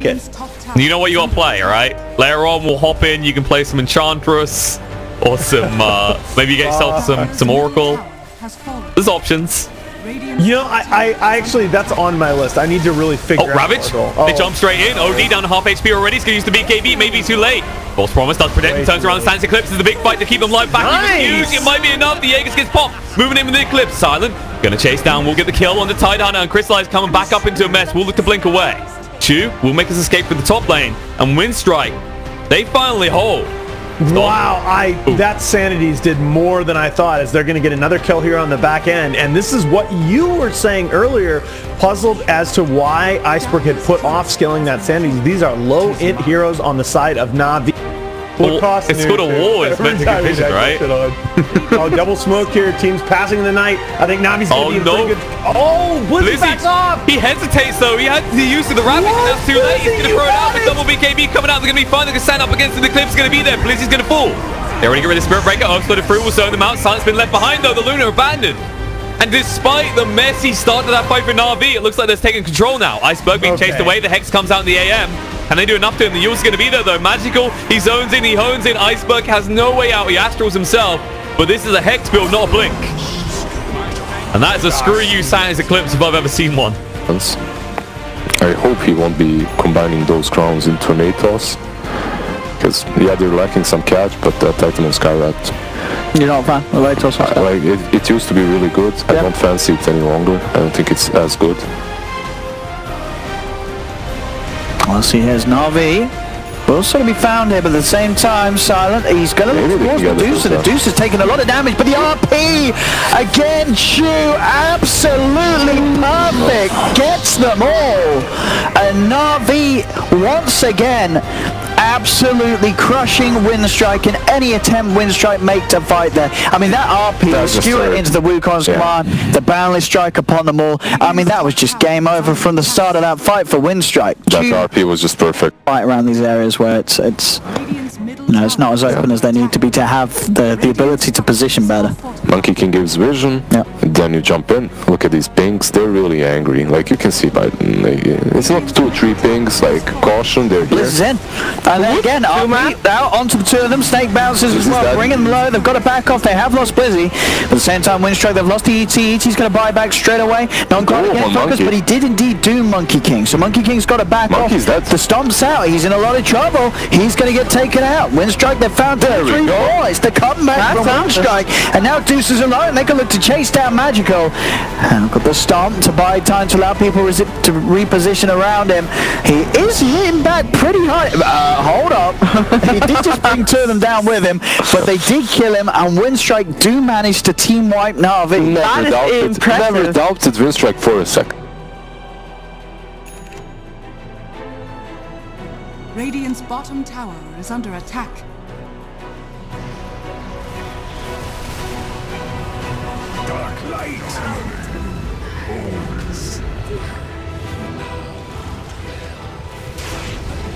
You know what you got to play, all right? Later on, we'll hop in. You can play some Enchantress or some, maybe you get yourself some Oracle. There's options. You know, I actually, that's on my list. I need to really figure out. Ravage. They jump straight in. OD down to half HP already. He's going to use the BKB. Maybe too late. False Promise does protect him. Turns around, stands Eclipse. Is the big fight to keep them live back. Nice. Huge. It might be enough. The Aegis gets popped. Moving in with the Eclipse. Silent. Going to chase down. We'll get the kill on the Tidehunter. And Crystallize coming back up into a mess. We'll look to blink away. Chu will make his escape for the top lane. And Winstrike. They finally hold. Wow, that Sanities did more than I thought, as they're going to get another kill here on the back end. And this is what you were saying earlier, puzzled as to why Iceberg had put off scaling that Sanities. These are low int heroes on the side of NaVi. Well, it's good a wall. It's meant to get vision, right? Oh, double smoke here. Team's passing in the night. I think Navi's going to be pretty good. Oh, Blizzy backs off. He hesitates, though. He had the use of the Ravage, and that's too late. He's going to throw it out with double BKB coming out. They're going to be fine. They're going to stand up against the Eclipse. Going to be there. Blizzy's going to fall. They already get rid of Spirit Breaker. Uploaded through. Will zone them out. Silent's been left behind, though. The Luna abandoned. And despite the messy start to that fight for NaVi, it looks like they're taking control now. Iceberg being chased away. The Hex comes out in the AM. Can they do enough to him? The Yule's going to be there, though. Magical. He zones in. He hones in. Iceberg has no way out. He Astrals himself. But this is a Hex build, not a Blink. And that is a screw you Santa's Eclipse if I've ever seen one. I hope he won't be combining those crowns into an Atos. Because, yeah, they're lacking some catch, but that Titan was Skyrat. You're not a fan of Atos? Like, it used to be really good. I don't fancy it any longer. I don't think it's as good. Well, see, here's NaVi. Will sort of be found here, but at the same time, Silent, he's going to look towards Medusa. The Deuce is taking a lot of damage, but the RP, again, Chu, absolutely perfect, gets them all. And NaVi, once again, absolutely crushing Winstrike, and any attempt Winstrike make to fight there. I mean, that RP was skewered into the Wukong's command, the boundless strike upon them all. I mean, that was just game over from the start of that fight for Winstrike. That RP was just perfect. Fight around these areas where it's you know, it's not as open as they need to be to have the ability to position better. Monkey King gives vision, then you jump in. Look at these pings, they're really angry. Like, you can see by it's not 2 or 3 pings, like caution, they're here. Blizz is in. And then again, out onto the two of them. Snake bounces as well, bringing them low. They've got to back off. They have lost Blizzy. But at the same time, Winstrike, they've lost the ET. ET's going to buy back straight away. Not quite again focused, but he did indeed do Monkey King. So Monkey King's got to back off. The Stomp's out. He's in a lot of trouble. He's going to get taken out. Winstrike, they've found 3 boys. The comeback from Winstrike. And now Deuce is alone. They can look to chase down Magical. And got the Stomp to buy time to allow people to reposition around him. He is hitting back pretty hard. Hold up. He did just bring 2 of them down with him, but they did kill him, and Winstrike do manage to team wipe NaVi. Never doubted Winstrike for a second. Radiant's bottom tower is under attack. Dark light.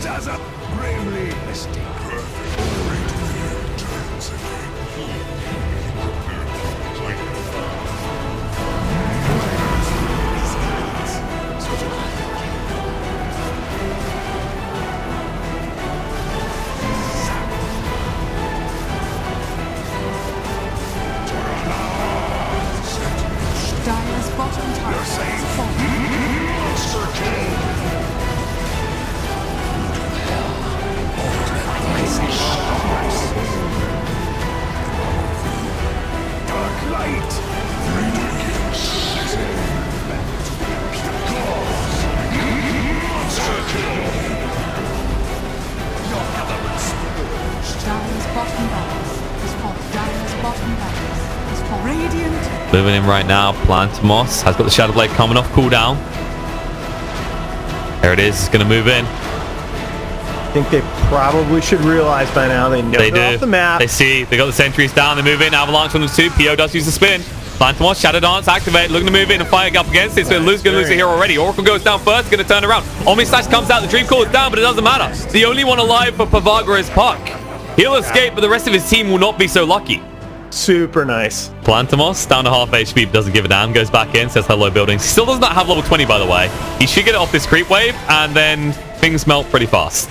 Does up bravely. Perfect. Turns Dire's bottom tower is falling. Monster kill. Dark light. Monster kill. Your elements. Dire's bottom barracks is falling. Dire's bottom barracks is falling. Radiant. Moving in right now. Plantimos has got the Shadow Blade coming off cooldown. There it is. It's going to move in. I think they probably should realize by now they know they're off the map. They see they got the sentries down. They move in. Avalanche on the 2. PO does use the spin. Plantimos, Shadow Dance, activate, looking to move in and fight up against it. So Lou's going to lose it here already. Oracle goes down first, going to turn around. Omni Slash comes out, the Dream Call is down, but it doesn't matter. The only one alive for Pavaga is Puck. He'll escape, but the rest of his team will not be so lucky. Super nice. Plantimos down to half HP, doesn't give a damn, goes back in, says hello buildings. He still does not have level 20, by the way. He should get it off this creep wave, and then things melt pretty fast.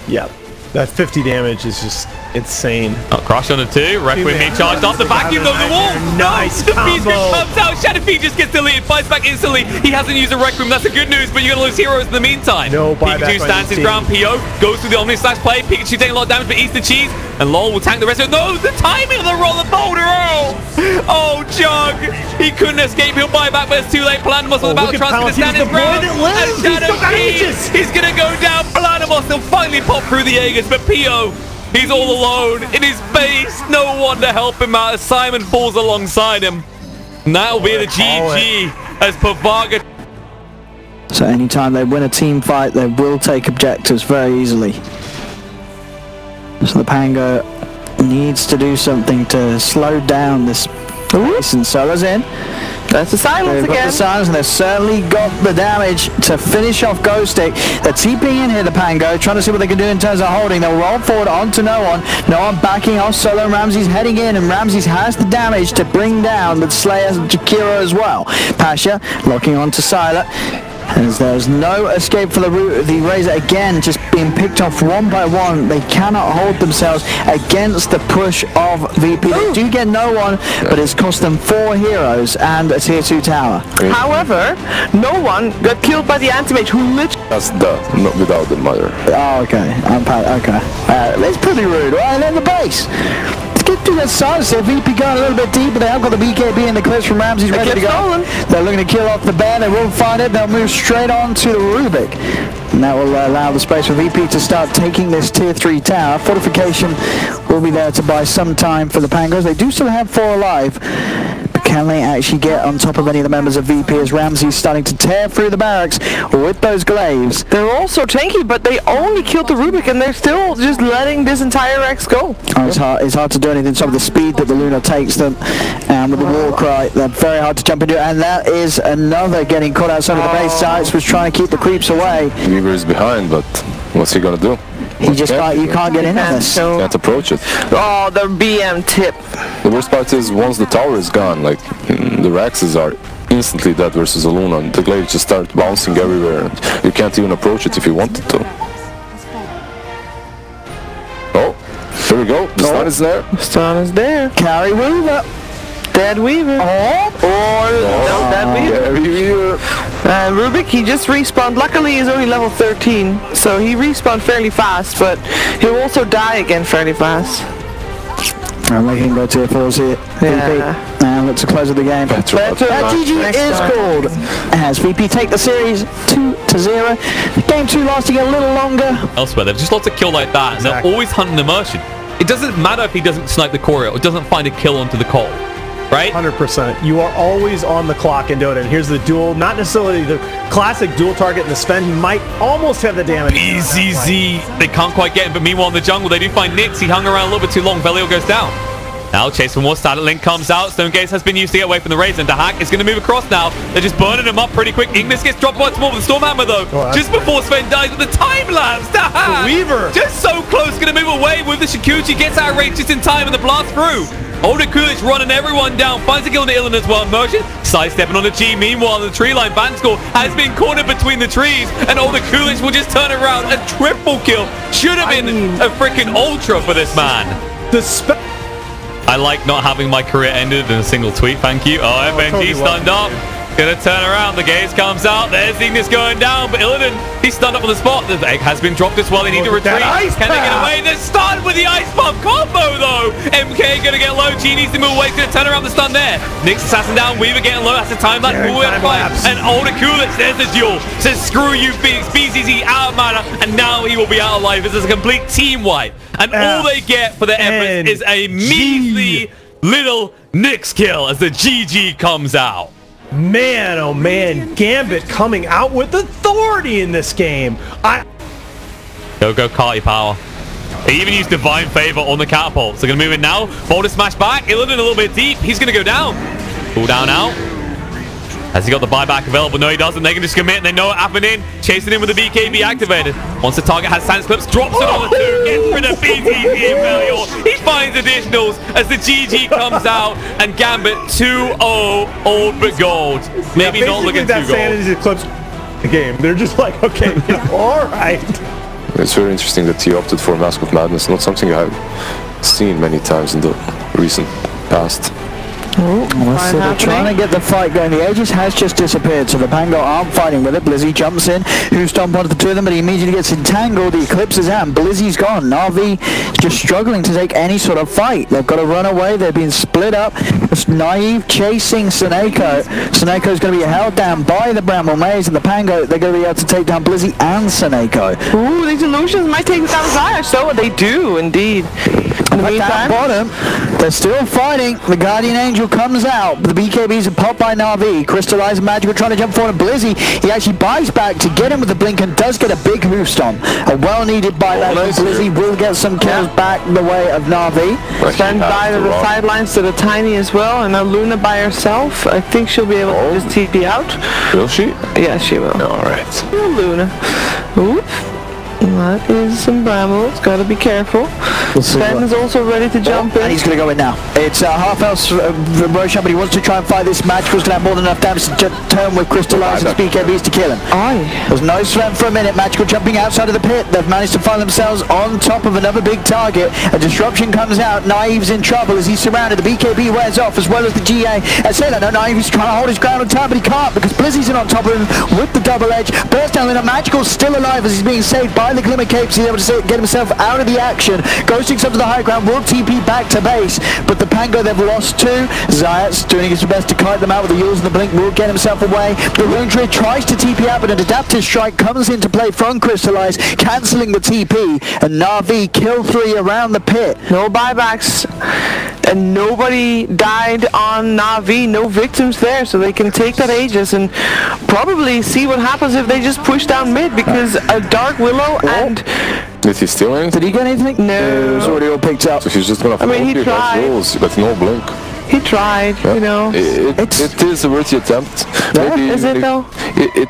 Yeah, that 50 damage is just insane. Oh, crush on the 2. Requiem being charged off the vacuum of the wall. Nice the Beast combo. comes out. Shadowfiend just gets deleted. Fights back instantly. He hasn't used a Requiem. That's the good news, but you're going to lose heroes in the meantime. No buyback Pikachu by stands this his ground. PO goes through the Omni Slash play. Pikachu taking a lot of damage, but eats the cheese. And LOL will tank the rest of it. No, the timing of the roller boulder. Oh, Jug. He couldn't escape. He'll buy back, but it's too late. Palantimos on the battle trust to stand his ground. And Shadowfiend, he's going to go down. Palantimos will finally pop through the Aegis, but PO, he's all alone in his base. No one to help him out as Simon falls alongside him. And that'll be the GG as Pavaga. So anytime they win a team fight, they will take objectives very easily. So the Pango needs to do something to slow down this pace, and Solo's in. That's the silence They've got again. the silence, and they've certainly got the damage to finish off Ghostic. They're TPing in here, the Pango, trying to see what they can do in terms of holding. They'll roll forward onto no one. No one backing off Solo, and Ramsey's heading in, and Ramsey has the damage to bring down the Slayer and Jakiro as well. Pasha locking onto Sylar. As there's no escape for the Razor again, just being picked off one by one. They cannot hold themselves against the push of VP. They do get no one, but it's cost them 4 heroes and a tier 2 tower. However, no one got killed by the anti-mage who literally... That's the, not without the mother. Oh, okay. Okay. It's pretty rude, right? In the base. Get to that side, so VP going a little bit deeper. They have got the BKB and the clips from Ramsey's ready to go. They're looking to kill off the bear. They won't find it. They'll move straight on to the Rubik. And that will allow the space for VP to start taking this tier 3 tower. Fortification will be there to buy some time for the Pangos. They do still have 4 alive. But can they actually get on top of any of the members of VP as Ramsey's starting to tear through the barracks with those glaives? They're also tanky, but they only killed the Rubik, and they're still just letting this entire X go. Oh, it's hard to do anything. Some of the speed that the Luna takes them, and with the war cry, they're very hard to jump into. And that is another getting caught outside of the base. Sites was trying to keep the creeps away. Weaver is behind, but what's he gonna do? He just can't. You can't get in on this. Can't approach it. Oh, the BM tip. The worst part is once the tower is gone, like the Raxes are instantly dead versus a Luna. The glaives just start bouncing everywhere, and you can't even approach it if you wanted to. Oh, here we go. The stun is there. The stun is there. Carry Weaver. Dead Weaver. No, Dead Weaver. Carry Weaver. And Rubik, he just respawned. Luckily, he's only level 13, so he respawned fairly fast, but he'll also die again fairly fast. And they can go tier 4s here. Yeah. And look to close of the game. Better That GG is called as VP take the series 2-0. Game 2 lasting a little longer. Elsewhere, they've just lots of kill like that, and they're always hunting immersion. It doesn't matter if he doesn't snipe the core or doesn't find a kill onto the call. Right? 100%. You are always on the clock in Dota. And here's the duel, not necessarily the classic dual target in the Sven. He might almost have the damage. BZZ. They can't quite get him, but meanwhile in the jungle, they do find Nyx. He hung around a little bit too long. Velio goes down. Now chase for more. Static Link comes out. Stonegaze has been used to get away from the Razor, and DreamHack is going to move across now. They're just burning him up pretty quick. Ignis gets dropped once more with the Stormhammer though. Just before Sven dies with the time lapse. DreamHack, Weaver just so close, going to move away with the Shikuchi. Gets out of range just in time, and the blast through. Older Kulich running everyone down. Finds a kill on the Illidan as well. Immersion sidestepping on the G. Meanwhile, the tree line Vanscore has been cornered between the trees, and Older Kulich will just turn around. A triple kill. Should have been a freaking ultra for this man. I like not having my career ended in a single tweet. Thank you. Oh, FNG stunned up. Gonna turn around. The gaze comes out. There's Ignis going down, but Illidan, he's stunned up on the spot. The egg has been dropped as well. They need to retreat. Can they get away? They're stunned with the ice bomb combo though. MK gonna get low. G needs to move away. He's gonna turn around the stun there. Nyx assassin down. Weaver getting low. That's the time lapse. And Older Kulich, there's the duel. Says screw you, Phoenix. BZZ out of mana, and now he will be out of life. This is a complete team wipe, and all they get for their efforts is a measly little Nyx kill as the GG comes out. Man, oh man, Gambit coming out with authority in this game. Go Carty power. They even used Divine Favor on the catapult. So they're going to move in now. Boulder smash back. Illidan a little bit deep. He's going to go down. Pull down out. Has he got the buyback available? No, he doesn't. They can just commit, and they know it happening. Chasing him with the BKB activated. Once the target has Sans Clips, drops it on the 2. Gets rid of BTC and Velior. He finds additionals as the GG comes out, and Gambit 2-0, old but gold. Maybe not looking too gold. Sanity Eclipse the game. They're just like, okay, all right. It's very interesting that he opted for Mask of Madness, not something I've seen many times in the recent past. So they're trying to get the fight going. The Aegis has just disappeared, so the Pango aren't fighting with it. Blizzy jumps in, who stomp onto the two of them, but he immediately gets entangled. The Eclipse is out, and Blizzy's gone. NaVi is just struggling to take any sort of fight. They've got to run away. They've been split up. It's Naive chasing Seneko. Seneko's going to be held down by the Bramble Maze, and the Pango, they're going to be able to take down Blizzy and Seneko. Ooh, these illusions might take down Zaya. So they do, indeed. In the meantime, bottom, they're still fighting. The Guardian Angel comes out. The BKBs are popped by NaVi. Crystallized Magical trying to jump forward. Blizzy, he actually buys back to get him with the blink and does get a big hoof stomp. A well-needed buyback. Blizzy will get some kills back the way of NaVi. Stand by to the sidelines to the Tiny as well, and now Luna by herself. I think she'll be able to just TP out. Will she? Yeah, she will. Alright. Luna. Oop. That is some brambles. Gotta be careful. Sven is also ready to jump in. And he's gonna go in now. It's half else Roshan, but he wants to try and fight this match. Crystal's gonna have more than enough damage to turn with Crystallized and BKBs to kill him. There's no Sven for a minute. Magical jumping outside of the pit. They've managed to find themselves on top of another big target. A disruption comes out. Naive's in trouble as he's surrounded. The BKB wears off as well as the GA. I say that, no, Naive's trying to hold his ground on time, but he can't because Blizzy's in on top of him with the double edge. Burst down in a Magical's still alive as he's being saved by the Glimmer Capes. He's able to get himself out of the action. Ghosting up to the high ground, will TP back to base, but the Pango, they've lost two. Zayat's doing his best to kite them out with the Yules and the blink, will get himself away. The Rune Tree tries to TP out, but an adaptive strike comes into play from Crystallize, cancelling the TP, and NaVi kill 3 around the pit. No buybacks, and nobody died on NaVi, no victims there, so they can take that Aegis and probably see what happens if they just push down mid, because a Dark Willow and... Did he steal anything? Did he get anything? No. It was already all picked up. So he's just gonna he tried. rolls, but no blink. He tried, you know. It is a worthy attempt. Maybe, Is it though? It